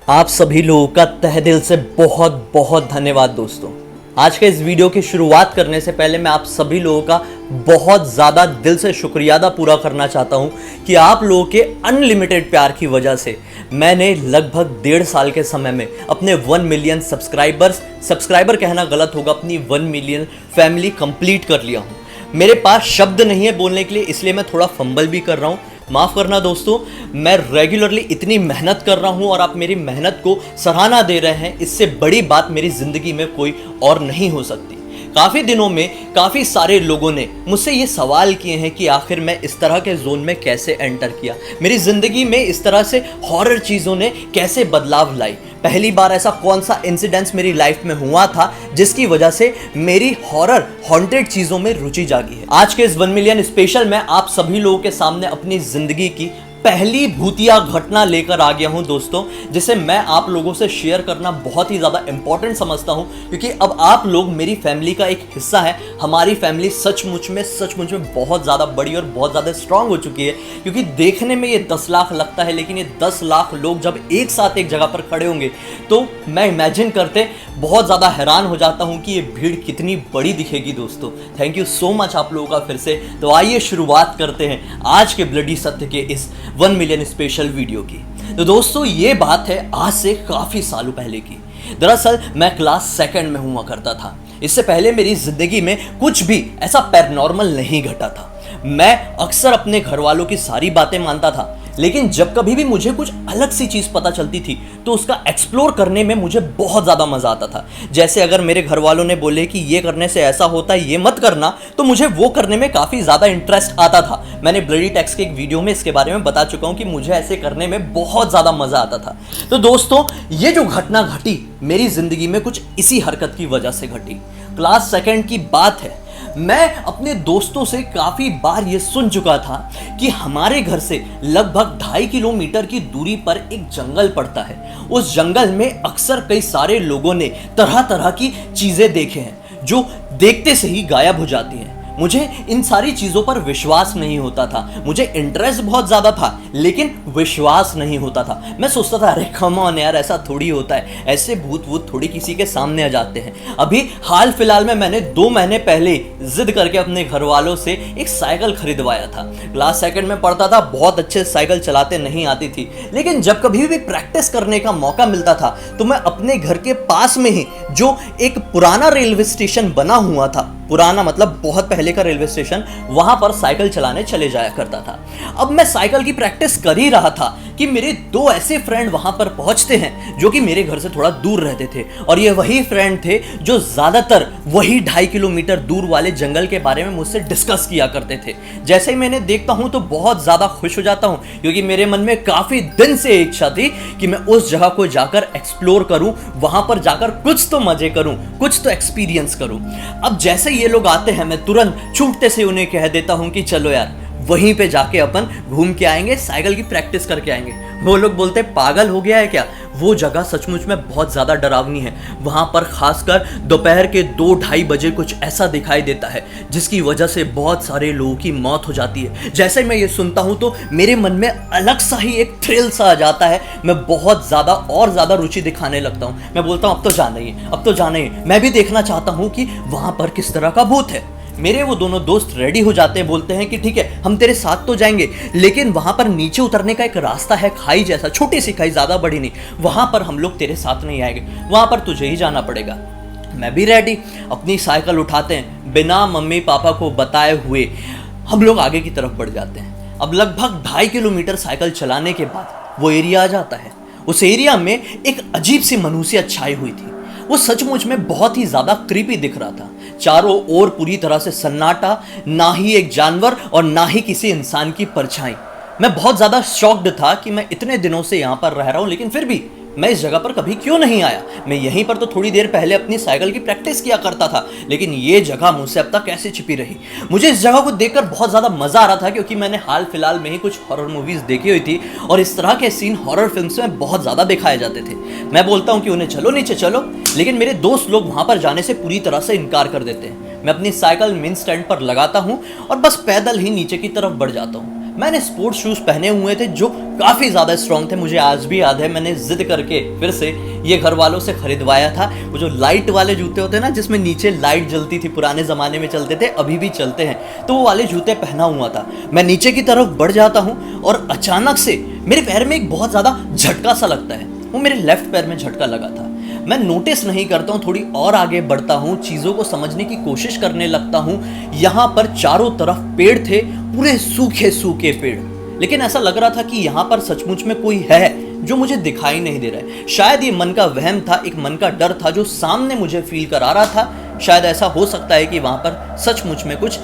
आप सभी लोगों का तहे दिल से बहुत बहुत धन्यवाद दोस्तों। आज के इस वीडियो की शुरुआत करने से पहले मैं आप सभी लोगों का बहुत ज़्यादा दिल से शुक्रिया अदा पूरा करना चाहता हूं कि आप लोगों के अनलिमिटेड प्यार की वजह से मैंने लगभग 1.5 साल के समय में अपने 1 मिलियन सब्सक्राइबर कहना गलत होगा, अपनी 1 मिलियन फैमिली कंप्लीट कर लिया हूं। मेरे पास शब्द नहीं है बोलने के लिए, इसलिए मैं थोड़ा फंबल भी कर रहा हूं, माफ़ करना दोस्तों। मैं रेगुलरली इतनी मेहनत कर रहा हूं और आप मेरी मेहनत को सराहना दे रहे हैं, इससे बड़ी बात मेरी ज़िंदगी में कोई और नहीं हो सकती। काफ़ी दिनों में काफ़ी सारे लोगों ने मुझसे ये सवाल किए हैं कि आखिर मैं इस तरह के जोन में कैसे एंटर किया, मेरी ज़िंदगी में इस तरह से हॉरर चीज़ों ने कैसे बदलाव लाई। पहली बार ऐसा कौन सा इंसिडेंस मेरी लाइफ में हुआ था जिसकी वजह से मेरी हॉरर हॉन्टेड चीज़ों में रुचि जागी है। आज के इस 1 मिलियन स्पेशल में आप सभी लोगों के सामने अपनी ज़िंदगी की पहली भूतिया घटना लेकर आ गया हूं दोस्तों, जिसे मैं आप लोगों से शेयर करना बहुत ही ज़्यादा इंपॉर्टेंट समझता हूं, क्योंकि अब आप लोग मेरी फैमिली का एक हिस्सा है। हमारी फैमिली सचमुच में बहुत ज़्यादा बड़ी और बहुत ज़्यादा स्ट्रांग हो चुकी है, क्योंकि देखने में ये 10 लाख लगता है, लेकिन ये 10 लाख लोग जब एक साथ एक जगह पर खड़े होंगे तो मैं इमेजिन करते बहुत ज़्यादा हैरान हो जाता हूँ कि ये भीड़ कितनी बड़ी दिखेगी दोस्तों। थैंक यू सो मच आप लोगों का फिर से। तो आइए शुरुआत करते हैं आज के ब्लडी सत्य के इस 1 मिलियन स्पेशल वीडियो की। तो दोस्तों ये बात है आज से काफ़ी सालों पहले की। दरअसल मैं क्लास 2nd में हुआ करता था। इससे पहले मेरी ज़िंदगी में कुछ भी ऐसा पैरानॉर्मल नहीं घटा था। मैं अक्सर अपने घर वालों की सारी बातें मानता था, लेकिन जब कभी भी मुझे कुछ अलग सी चीज़ पता चलती थी तो उसका एक्सप्लोर करने में मुझे बहुत ज़्यादा मज़ा आता था। जैसे अगर मेरे घर वालों ने बोले कि ये करने से ऐसा होता है, ये मत करना, तो मुझे वो करने में काफ़ी ज़्यादा इंटरेस्ट आता था। मैंने ब्लडी टेक्स के एक वीडियो में इसके बारे में बता चुका हूँ कि मुझे ऐसे करने में बहुत ज़्यादा मज़ा आता था। तो दोस्तों ये जो घटना घटी मेरी ज़िंदगी में कुछ इसी हरकत की वजह से घटी। क्लास 2nd की बात है। मैं अपने दोस्तों से काफ़ी बार ये सुन चुका था कि हमारे घर से लगभग 2.5 किलोमीटर की दूरी पर एक जंगल पड़ता है। उस जंगल में अक्सर कई सारे लोगों ने तरह तरह की चीज़ें देखे हैं जो देखते से ही गायब हो जाती हैं। मुझे इन सारी चीज़ों पर विश्वास नहीं होता था। मुझे इंटरेस्ट बहुत ज़्यादा था, लेकिन विश्वास नहीं होता था। मैं सोचता था अरे कम ऑन यार, ऐसा थोड़ी होता है, ऐसे भूत वूत थोड़ी किसी के सामने आ जाते हैं। अभी हाल फिलहाल में मैंने 2 महीने पहले जिद करके अपने घर वालों से एक साइकिल खरीदवाया था। क्लास 2nd में पढ़ता था, बहुत अच्छे साइकिल चलाते नहीं आती थी, लेकिन जब कभी भी प्रैक्टिस करने का मौका मिलता था तो मैं अपने घर के पास में ही जो एक पुराना रेलवे स्टेशन बना हुआ था, पुराना मतलब बहुत पहले का रेलवे स्टेशन, वहां पर साइकिल चलाने चले जाया करता था। अब मैं साइकिल की प्रैक्टिस कर ही रहा था कि मेरे 2 ऐसे फ्रेंड वहां पर पहुंचते हैं जो कि मेरे घर से थोड़ा दूर रहते थे, और ये वही फ्रेंड थे जो ज्यादातर वही 2.5 किलोमीटर दूर वाले जंगल के बारे में मुझसे डिस्कस किया करते थे। जैसे ही मैंने देखता हूं तो बहुत ज्यादा खुश हो जाता हूं, क्योंकि मेरे मन में काफी दिन से इच्छा थी कि मैं उस जगह को जाकर एक्सप्लोर करूं, वहां पर जाकर कुछ तो मजे करूं, कुछ तो एक्सपीरियंस करूं। अब जैसे ये लोग आते हैं मैं तुरंत छूटते से उन्हें कह देता हूं कि चलो यार वहीं पे जाके अपन घूम के आएंगे, साइकिल की प्रैक्टिस करके आएंगे। वो लोग बोलते पागल हो गया है क्या? वो जगह सचमुच में बहुत ज़्यादा डरावनी है। वहाँ पर खासकर दोपहर के 2-2:30 बजे कुछ ऐसा दिखाई देता है जिसकी वजह से बहुत सारे लोगों की मौत हो जाती है। जैसे मैं ये सुनता हूँ तो मेरे मन में अलग सा ही एक थ्रिल सा आ जाता है। मैं बहुत ज़्यादा और ज़्यादा रुचि दिखाने लगता हूँ। मैं बोलता हूँ अब तो जाना ही है, अब तो जाना ही है। मैं भी देखना चाहता हूँ कि वहाँ पर किस तरह का भूत है। मेरे वो दोनों दोस्त रेडी हो जाते हैं, बोलते हैं कि ठीक है हम तेरे साथ तो जाएंगे, लेकिन वहाँ पर नीचे उतरने का एक रास्ता है, खाई जैसा, छोटी सी खाई, ज़्यादा बड़ी नहीं, वहाँ पर हम लोग तेरे साथ नहीं आएंगे, वहाँ पर तुझे ही जाना पड़ेगा। मैं भी रेडी, अपनी साइकिल उठाते हैं, बिना मम्मी पापा को बताए हुए हम लोग आगे की तरफ बढ़ जाते हैं। अब लगभग 2.5 किलोमीटर साइकिल चलाने के बाद वो एरिया आ जाता है। उस एरिया में एक अजीब सी मनुष्यत छाई हुई थी। वो सचमुच में बहुत ही ज़्यादा क्रीपी दिख रहा था। चारों ओर पूरी तरह से सन्नाटा, ना ही एक जानवर और ना ही किसी इंसान की परछाई। मैं बहुत ज़्यादा शॉक्ड था कि मैं इतने दिनों से यहाँ पर रह रहा हूँ, लेकिन फिर भी मैं इस जगह पर कभी क्यों नहीं आया। मैं यहीं पर तो थोड़ी देर पहले अपनी साइकिल की प्रैक्टिस किया करता था, लेकिन ये जगह मुझसे अब तक कैसे छिपी रही। मुझे इस जगह को देखकर बहुत ज़्यादा मज़ा आ रहा था, क्योंकि मैंने हाल फिलहाल में ही कुछ हॉरर मूवीज़ देखी हुई थी और इस तरह के सीन हॉरर फिल्म्स में बहुत ज़्यादा दिखाए जाते थे। मैं बोलता हूँ कि उन्हें चलो नीचे चलो, लेकिन मेरे दोस्त लोग वहाँ पर जाने से पूरी तरह से इनकार कर देते हैं। मैं अपनी साइकिल मेन स्टैंड पर लगाता हूँ और बस पैदल ही नीचे की तरफ बढ़ जाता हूँ। मैंने स्पोर्ट्स शूज़ पहने हुए थे जो काफ़ी ज़्यादा स्ट्रॉन्ग थे। मुझे आज भी याद है, मैंने ज़िद करके फिर से ये घर वालों से खरीदवाया था। वो जो लाइट वाले जूते होते हैं ना, जिसमें नीचे लाइट जलती थी, पुराने ज़माने में चलते थे, अभी भी चलते हैं, तो वो वाले जूते पहना हुआ था। मैं नीचे की तरफ बढ़ जाता हूँ और अचानक से मेरे पैर में एक बहुत ज़्यादा झटका सा लगता है। वो मेरे लेफ्ट पैर में झटका लगा था। मैं नोटिस नहीं करता हूँ, थोड़ी और आगे बढ़ता हूँ, चीज़ों को समझने की कोशिश करने लगता हूँ। यहाँ पर चारों तरफ पेड़ थे, पूरे सूखे सूखे पेड़, लेकिन ऐसा लग रहा था कि यहाँ पर सचमुच में कोई है जो मुझे दिखाई नहीं दे रहा है। शायद ये मन का वहम था, एक मन का डर था जो सामने मुझे फील करा रहा था। शायद ऐसा हो सकता है कि वहाँ पर सचमुच में कुछ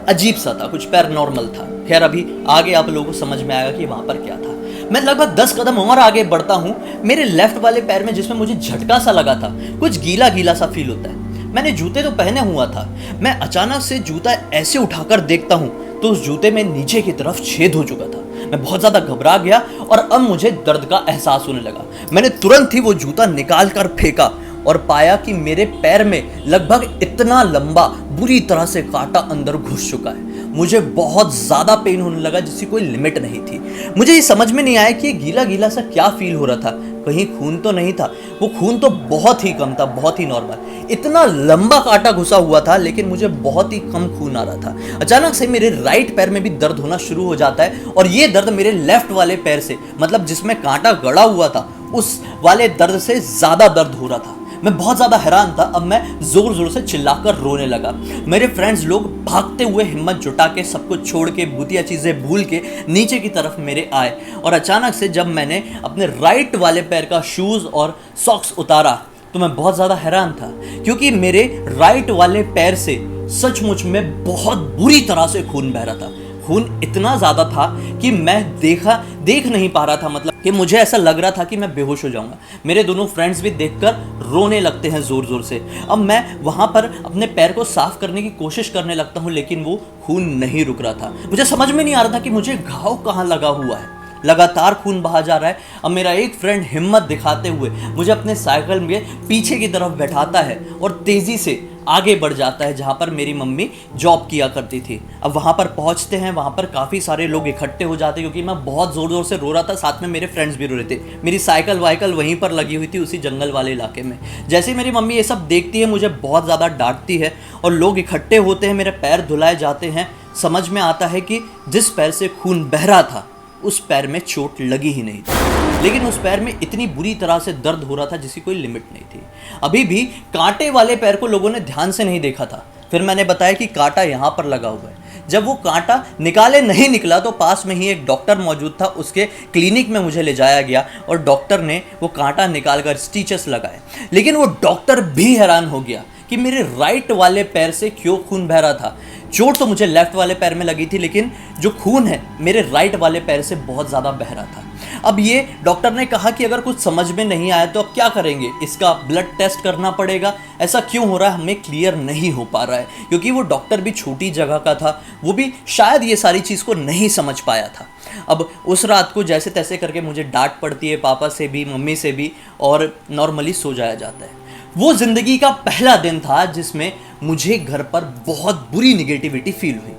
अजीब सा था, कुछ पैरानॉर्मल था। खैर, अभी आगे आप लोगों को समझ में आएगा कि वहाँ पर क्या था। मैं लगभग 10 कदम और आगे बढ़ता हूँ। मेरे लेफ्ट वाले पैर में, जिसमें मुझे झटका सा लगा था, कुछ गीला गीला सा फील होता है। मैंने जूते तो पहने हुआ था। मैं अचानक से जूता ऐसे उठाकर देखता हूँ तो उस जूते में नीचे की तरफ छेद हो चुका था। मैं बहुत ज़्यादा घबरा गया और अब मुझे दर्द का एहसास होने लगा। मैंने तुरंत ही वो जूता निकाल कर फेंका और पाया कि मेरे पैर में लगभग इतना लंबा बुरी तरह से कांटा अंदर घुस चुका है। मुझे बहुत ज़्यादा पेन होने लगा जिसकी कोई लिमिट नहीं थी। मुझे ये समझ में नहीं आया कि ये गीला गीला सा क्या फील हो रहा था। कहीं खून तो नहीं था? वो खून तो बहुत ही कम था, बहुत ही नॉर्मल। इतना लंबा कांटा घुसा हुआ था लेकिन मुझे बहुत ही कम खून आ रहा था। अचानक से मेरे राइट पैर में भी दर्द होना शुरू हो जाता है और ये दर्द मेरे लेफ्ट वाले पैर से, मतलब जिसमें कांटा गड़ा हुआ था, उस वाले दर्द से ज़्यादा दर्द हो रहा था। मैं बहुत ज़्यादा हैरान था। अब मैं ज़ोर ज़ोर से चिल्लाकर रोने लगा। मेरे फ्रेंड्स लोग भागते हुए हिम्मत जुटा के, सब कुछ छोड़ के, भूतिया चीज़ें भूल के नीचे की तरफ मेरे आए। और अचानक से जब मैंने अपने राइट वाले पैर का शूज़ और सॉक्स उतारा तो मैं बहुत ज़्यादा हैरान था, क्योंकि मेरे राइट वाले पैर से सचमुच में बहुत बुरी तरह से खून बह रहा था। खून इतना ज़्यादा था कि मैं देख नहीं पा रहा था, मतलब कि मुझे ऐसा लग रहा था कि मैं बेहोश हो जाऊंगा। मेरे दोनों फ्रेंड्स भी देखकर रोने लगते हैं ज़ोर ज़ोर से। अब मैं वहाँ पर अपने पैर को साफ करने की कोशिश करने लगता हूँ, लेकिन वो खून नहीं रुक रहा था। मुझे समझ में नहीं आ रहा था कि मुझे घाव कहाँ लगा हुआ है। लगातार खून बहा जा रहा है। अब मेरा एक फ्रेंड हिम्मत दिखाते हुए मुझे अपने साइकिल में पीछे की तरफ बैठाता है और तेज़ी से आगे बढ़ जाता है जहाँ पर मेरी मम्मी जॉब किया करती थी। अब वहाँ पर पहुँचते हैं, वहाँ पर काफ़ी सारे लोग इकट्ठे हो जाते हैं, क्योंकि मैं बहुत ज़ोर ज़ोर से रो रहा था, साथ में मेरे फ्रेंड्स भी रो रहे थे। मेरी साइकिल वाइकल वहीं पर लगी हुई थी, उसी जंगल वाले इलाके में। जैसे ही मेरी मम्मी ये सब देखती है, मुझे बहुत ज़्यादा डांटती है और लोग इकट्ठे होते हैं, मेरे पैर धुलाए जाते हैं। समझ में आता है कि जिस पैर से खून बह रहा था उस पैर में चोट लगी ही नहीं थी, लेकिन उस पैर में इतनी बुरी तरह से दर्द हो रहा था जिसकी कोई लिमिट नहीं थी। अभी भी कांटे वाले पैर को लोगों ने ध्यान से नहीं देखा था। फिर मैंने बताया कि कांटा यहाँ पर लगा हुआ है। जब वो कांटा निकाले नहीं निकला तो पास में ही एक डॉक्टर मौजूद था, उसके क्लिनिक में मुझे ले जाया गया और डॉक्टर ने वो कांटा निकाल कर स्टिचेस लगाए। लेकिन वो डॉक्टर भी हैरान हो गया कि मेरे राइट वाले पैर से क्यों खून बह रहा था। चोट तो मुझे लेफ्ट वाले पैर में लगी थी, लेकिन जो खून है मेरे राइट वाले पैर से बहुत ज़्यादा बह रहा था। अब ये डॉक्टर ने कहा कि अगर कुछ समझ में नहीं आया तो अब क्या करेंगे, इसका ब्लड टेस्ट करना पड़ेगा। ऐसा क्यों हो रहा है हमें क्लियर नहीं हो पा रहा है, क्योंकि वो डॉक्टर भी छोटी जगह का था, वो भी शायद ये सारी चीज़ को नहीं समझ पाया था। अब उस रात को जैसे तैसे करके मुझे डांट पड़ती है, पापा से भी, मम्मी से भी, और नॉर्मली सो जाया जाता है। वो ज़िंदगी का पहला दिन था जिसमें मुझे घर पर बहुत बुरी निगेटिविटी फील हुई।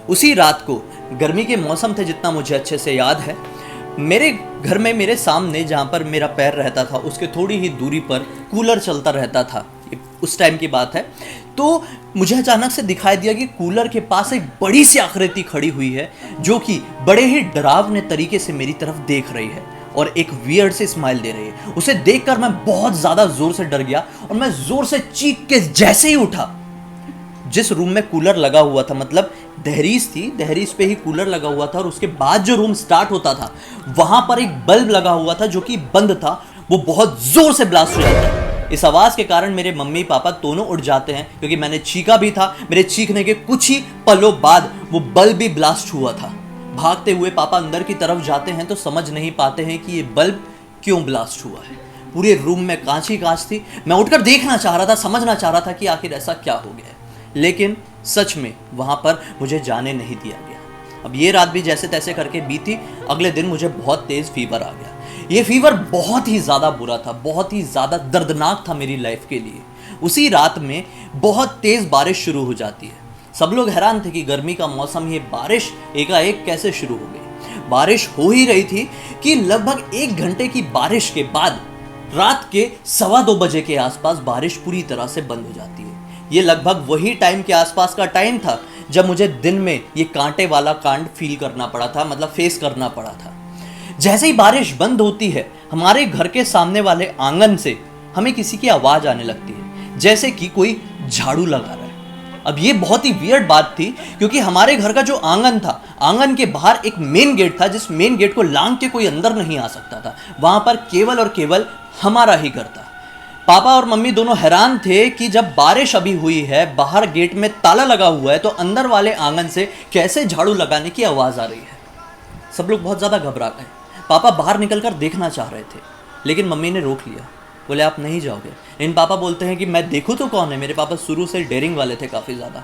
उसी रात को गर्मी के मौसम थे, जितना मुझे अच्छे से याद है, मेरे घर में मेरे सामने जहाँ पर मेरा पैर रहता था उसके थोड़ी ही दूरी पर कूलर चलता रहता था। उस टाइम की बात है। तो मुझे अचानक से दिखाई दिया कि कूलर के पास एक बड़ी सी आकृति खड़ी हुई है जो कि बड़े ही डरावने तरीके से मेरी तरफ देख रही है और एक वियर्ड से स्माइल दे रही है। उसे देखकर मैं बहुत ज़्यादा ज़ोर से डर गया और मैं ज़ोर से चीख के जैसे ही उठा, जिस रूम में कूलर लगा हुआ था, मतलब दहलीज थी, दहलीज पे ही कूलर लगा हुआ था और उसके बाद जो रूम स्टार्ट होता था वहां पर एक बल्ब लगा हुआ था जो कि बंद था। वो बहुत जोर से ब्लास्ट हो जाता है। इस आवाज के कारण मेरे मम्मी पापा दोनों उठ जाते हैं, क्योंकि मैंने चीखा भी था। मेरे चीखने के कुछ ही पलों बाद वो बल्ब भी ब्लास्ट हुआ था। भागते हुए पापा अंदर की तरफ जाते हैं तो समझ नहीं पाते हैं कि ये बल्ब क्यों ब्लास्ट हुआ है। पूरे रूम में कांच ही कांच थी। मैं उठकर देखना चाह रहा था, समझना चाह रहा था कि आखिर ऐसा क्या हो गया है, लेकिन सच में वहाँ पर मुझे जाने नहीं दिया गया। अब ये रात भी जैसे तैसे करके बीती। अगले दिन मुझे बहुत तेज़ फीवर आ गया। ये फीवर बहुत ही ज़्यादा बुरा था, बहुत ही ज़्यादा दर्दनाक था मेरी लाइफ के लिए। उसी रात में बहुत तेज़ बारिश शुरू हो जाती है। सब लोग हैरान थे कि गर्मी का मौसम, ये बारिश एकाएक कैसे शुरू हो गई। बारिश हो ही रही थी कि लगभग 1 घंटे की बारिश के बाद रात के 2:15 बजे के आसपास बारिश पूरी तरह से बंद हो जाती है। ये लगभग वही टाइम के आसपास का टाइम था जब मुझे दिन में ये कांटे वाला कांड फील करना पड़ा था, मतलब फेस करना पड़ा था। जैसे ही बारिश बंद होती है, हमारे घर के सामने वाले आंगन से हमें किसी की आवाज आने लगती है, जैसे कि कोई झाड़ू लगा रहा है। अब ये बहुत ही वियर्ड बात थी, क्योंकि हमारे घर का जो आंगन था, आंगन के बाहर एक मेन गेट था, जिस मेन गेट को लांघ के कोई अंदर नहीं आ सकता था। वहां पर केवल और केवल हमारा ही घर था। पापा और मम्मी दोनों हैरान थे कि जब बारिश अभी हुई है, बाहर गेट में ताला लगा हुआ है, तो अंदर वाले आंगन से कैसे झाड़ू लगाने की आवाज आ रही है। सब लोग बहुत ज्यादा घबरा गए। पापा बाहर निकलकर देखना चाह रहे थे, लेकिन मम्मी ने रोक लिया। बोले आप नहीं जाओगे। इन पापा बोलते हैं कि मैं देखूं तो कौन है। मेरे पापा शुरू से डेयरिंग वाले थे काफ़ी ज़्यादा।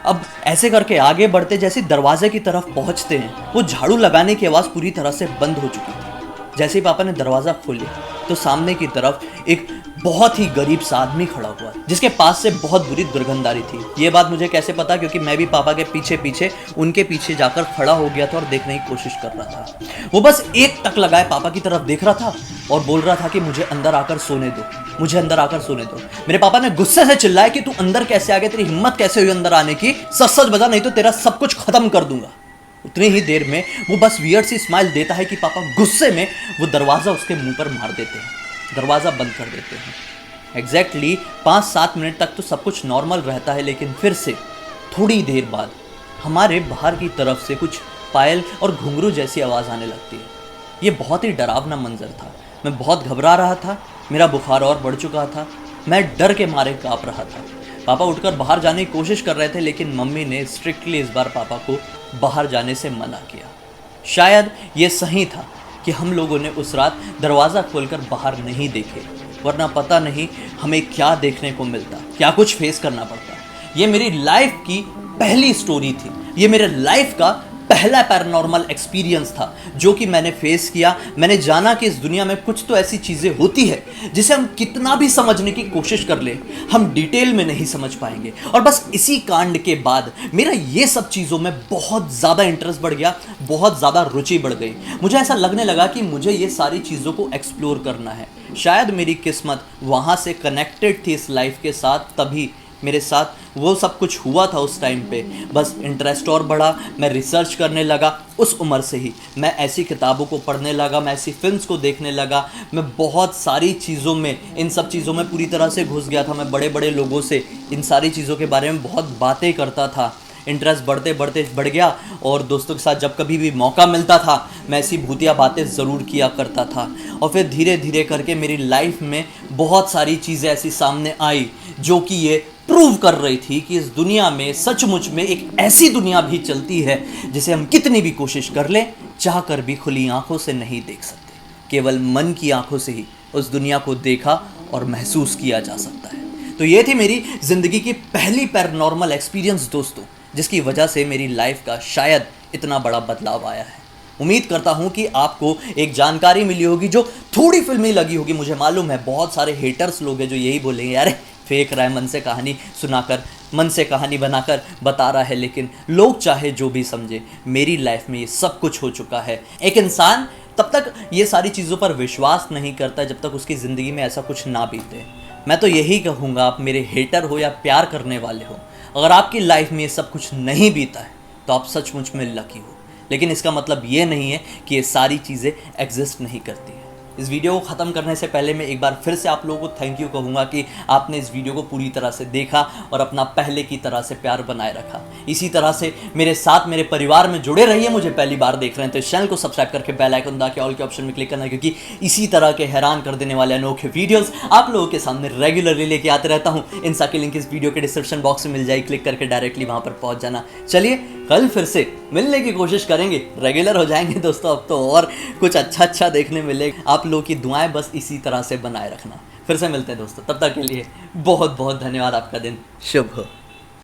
अब ऐसे करके आगे बढ़ते, जैसे दरवाजे की तरफ पहुंचते हैं, वो झाड़ू लगाने की आवाज़ पूरी तरह से बंद हो चुकी थी। जैसे ही पापा ने दरवाज़ा खोला तो सामने की तरफ एक बहुत ही गरीब सा आदमी खड़ा हुआ, जिसके पास से बहुत बुरी दुर्गंध आ रही थी। ये बात मुझे कैसे पता, क्योंकि मैं भी पापा के पीछे पीछे उनके पीछे जाकर खड़ा हो गया था और देखने की कोशिश कर रहा था। वो बस एक टक लगाए पापा की तरफ देख रहा था और बोल रहा था कि मुझे अंदर आकर सोने दो, मुझे अंदर आकर सोने दो। मेरे पापा ने गुस्से से चिल्लाया कि तू अंदर कैसे आ गया, तेरी हिम्मत कैसे हुई अंदर आने की, सच सच बता, नहीं तो तेरा सब कुछ खत्म कर दूंगा। उतनी ही देर में वो बस वियर्ड सी स्माइल देता है कि पापा गुस्से में वो दरवाज़ा उसके मुंह पर मार देते हैं, दरवाज़ा बंद कर देते हैं। एग्जैक्टली 5-7 मिनट तक तो सब कुछ नॉर्मल रहता है, लेकिन फिर से थोड़ी देर बाद हमारे बाहर की तरफ से कुछ पायल और घुंघरू जैसी आवाज़ आने लगती है। ये बहुत ही डरावना मंजर था। मैं बहुत घबरा रहा था, मेरा बुखार और बढ़ चुका था, मैं डर के मारे काँप रहा था। पापा उठकर बाहर जाने की कोशिश कर रहे थे, लेकिन मम्मी ने स्ट्रिक्टली इस बार पापा को बाहर जाने से मना किया। शायद ये सही था कि हम लोगों ने उस रात दरवाज़ा खोलकर बाहर नहीं देखे, वरना पता नहीं हमें क्या देखने को मिलता, क्या कुछ फेस करना पड़ता। ये मेरी लाइफ की पहली स्टोरी थी, ये मेरे लाइफ का पहला पैरानॉर्मल एक्सपीरियंस था जो कि मैंने फेस किया। मैंने जाना कि इस दुनिया में कुछ तो ऐसी चीज़ें होती है जिसे हम कितना भी समझने की कोशिश कर ले, हम डिटेल में नहीं समझ पाएंगे। और बस इसी कांड के बाद मेरा ये सब चीज़ों में बहुत ज़्यादा इंटरेस्ट बढ़ गया, बहुत ज़्यादा रुचि बढ़ गई। मुझे ऐसा लगने लगा कि मुझे ये सारी चीज़ों को एक्सप्लोर करना है। शायद मेरी किस्मत वहाँ से कनेक्टेड थी इस लाइफ के साथ, तभी मेरे साथ वो सब कुछ हुआ था उस टाइम पे। बस इंटरेस्ट और बढ़ा, मैं रिसर्च करने लगा। उस उम्र से ही मैं ऐसी किताबों को पढ़ने लगा, मैं ऐसी फिल्म्स को देखने लगा, मैं बहुत सारी चीज़ों में, इन सब चीज़ों में पूरी तरह से घुस गया था। मैं बड़े बड़े लोगों से इन सारी चीज़ों के बारे में बहुत बातें करता था। इंटरेस्ट बढ़ते बढ़ते बढ़ गया और दोस्तों के साथ जब कभी भी मौका मिलता था मैं ऐसी भूतिया बातें ज़रूर किया करता था। और फिर धीरे धीरे करके मेरी लाइफ में बहुत सारी चीज़ें ऐसी सामने आई जो कि ये प्रूव कर रही थी कि इस दुनिया में सचमुच में एक ऐसी दुनिया भी चलती है जिसे हम कितनी भी कोशिश कर लें, चाह कर भी खुली आंखों से नहीं देख सकते। केवल मन की आंखों से ही उस दुनिया को देखा और महसूस किया जा सकता है। तो ये थी मेरी ज़िंदगी की पहली पैरानॉर्मल एक्सपीरियंस दोस्तों, जिसकी वजह से मेरी लाइफ का शायद इतना बड़ा बदलाव आया है। उम्मीद करता हूँ कि आपको एक जानकारी मिली होगी जो थोड़ी फिल्मी लगी होगी। मुझे मालूम है बहुत सारे हेटर्स लोग हैं जो यही बोलेंगे, अरे फेंक रहा है, मन से कहानी सुनाकर, मन से कहानी बनाकर बता रहा है। लेकिन लोग चाहे जो भी समझे, मेरी लाइफ में ये सब कुछ हो चुका है। एक इंसान तब तक ये सारी चीज़ों पर विश्वास नहीं करता जब तक उसकी ज़िंदगी में ऐसा कुछ ना बीते। मैं तो यही कहूँगा, आप मेरे हेटर हो या प्यार करने वाले हो, अगर आपकी लाइफ में ये सब कुछ नहीं बीता है तो आप सचमुच में लकी हो। लेकिन इसका मतलब ये नहीं है कि ये सारी चीज़ें एग्जिस्ट नहीं करती है। इस वीडियो को ख़त्म करने से पहले मैं एक बार फिर से आप लोगों को थैंक यू कहूँगा कि आपने इस वीडियो को पूरी तरह से देखा और अपना पहले की तरह से प्यार बनाए रखा। इसी तरह से मेरे साथ मेरे परिवार में जुड़े रहिए। मुझे पहली बार देख रहे हैं तो इस चैनल को सब्सक्राइब करके बेल आइकन दबा के ऑल के ऑप्शन में क्लिक करना, क्योंकि इसी तरह के हैरान कर देने वाले अनोखे वीडियोज़ आप लोगों के सामने रेगुलरली लेके आते रहता हूँ। इन सबकी लिंक इस वीडियो के डिस्क्रिप्शन बॉक्स में मिल जाएगी, क्लिक करके डायरेक्टली वहाँ पर पहुँच जाना। चलिए कल फिर से मिलने की कोशिश करेंगे, रेगुलर हो जाएंगे दोस्तों। अब तो और कुछ अच्छा देखने मिलेगा। आप लोगों की दुआएं बस इसी तरह से बनाए रखना। फिर से मिलते हैं दोस्तों, तब तक के लिए बहुत बहुत धन्यवाद। आपका दिन शुभ हो।